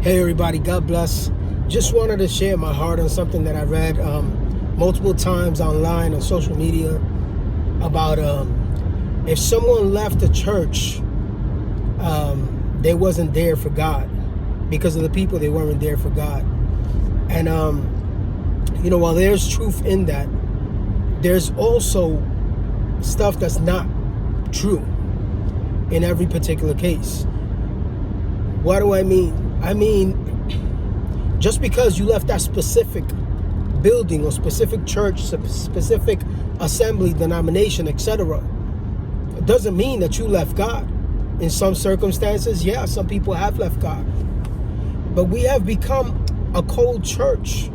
Hey everybody, God bless. Just wanted to share my heart on something that I read multiple times online on social media about if someone left the church, they wasn't there for God. Because of the people, they weren't there for God. And while there's truth in that, there's also stuff that's not true in every particular case. What do I mean? I mean, just because you left that specific building or specific church, specific assembly, denomination, etc., it doesn't mean that you left God. In some circumstances, yeah, some people have left God. But we have become a cold church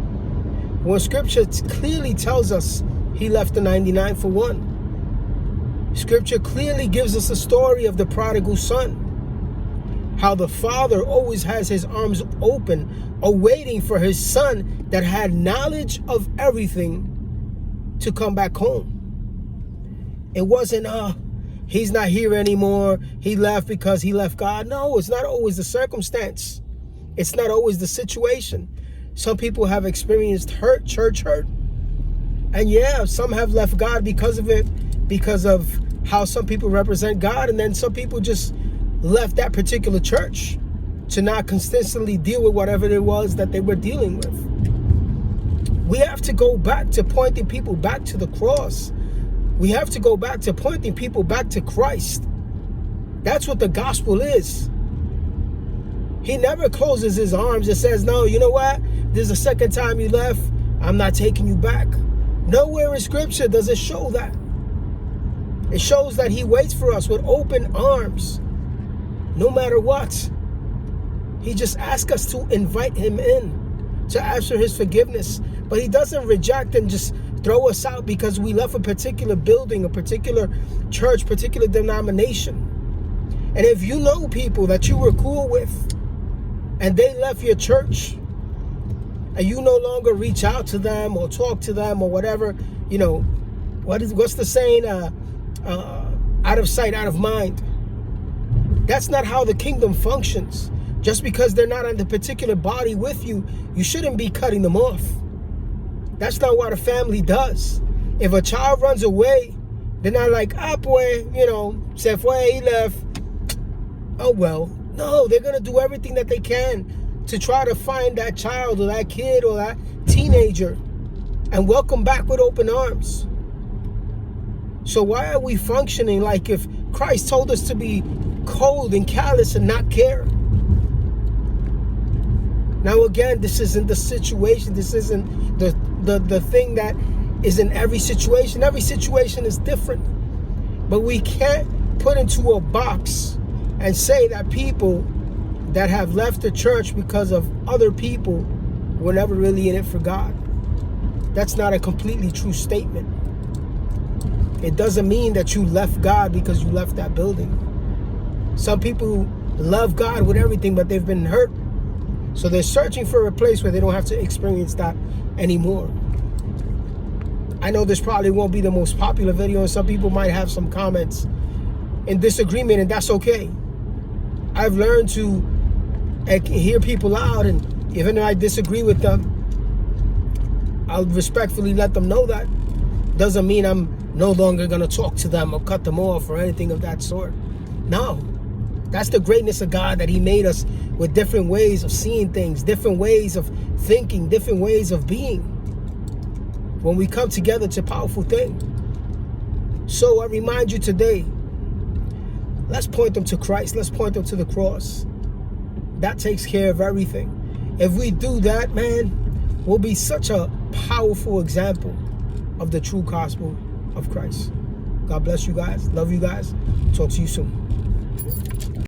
when Scripture clearly tells us he left the 99 for one. Scripture clearly gives us a story of the prodigal son. How the father always has his arms open, awaiting for his son that had knowledge of everything to come back home. It wasn't, he's not here anymore. He left because he left God. No, it's not always the circumstance. It's not always the situation. Some people have experienced hurt, church hurt. And yeah, some have left God because of it, because of how some people represent God. And then some people just left that particular church to not consistently deal with whatever it was that they were dealing with. We have to go back to pointing people back to the cross. We have to go back to pointing people back to Christ. That's what the gospel is. He never closes his arms and says, no, you know what? This is the second time you left. I'm not taking you back. Nowhere in Scripture does it show that. It shows that he waits for us with open arms. No matter what, he just asks us to invite him in, to ask for his forgiveness. But he doesn't reject and just throw us out because we left a particular building, a particular church, particular denomination. And if you know people that you were cool with and they left your church and you no longer reach out to them or talk to them or whatever, what's the saying? Out of sight, out of mind. That's not how the kingdom functions. Just because they're not in the particular body with you, you shouldn't be cutting them off. That's not what a family does. If a child runs away, they're not like, boy, se fue, he left. Oh, well. No, they're going to do everything that they can to try to find that child or that kid or that teenager and welcome back with open arms. So why are we functioning like if Christ told us to be cold and callous and not care? Now again, this isn't the situation. This isn't the thing that is in every situation. Every situation is different. But we can't put into a box and say that people that have left the church because of other people were never really in it for God. That's not a completely true statement. It doesn't mean that you left God because you left that building. Some people love God with everything, but they've been hurt. So they're searching for a place where they don't have to experience that anymore. I know this probably won't be the most popular video, and some people might have some comments in disagreement, and that's okay. I've learned to hear people out, and even though I disagree with them, I'll respectfully let them know that. Doesn't mean I'm no longer going to talk to them or cut them off or anything of that sort. No. That's the greatness of God, that he made us with different ways of seeing things, different ways of thinking, different ways of being. When we come together, it's a powerful thing. So I remind you today, let's point them to Christ. Let's point them to the cross. That takes care of everything. If we do that, man, we'll be such a powerful example of the true gospel of Christ. God bless you guys. Love you guys. Talk to you soon.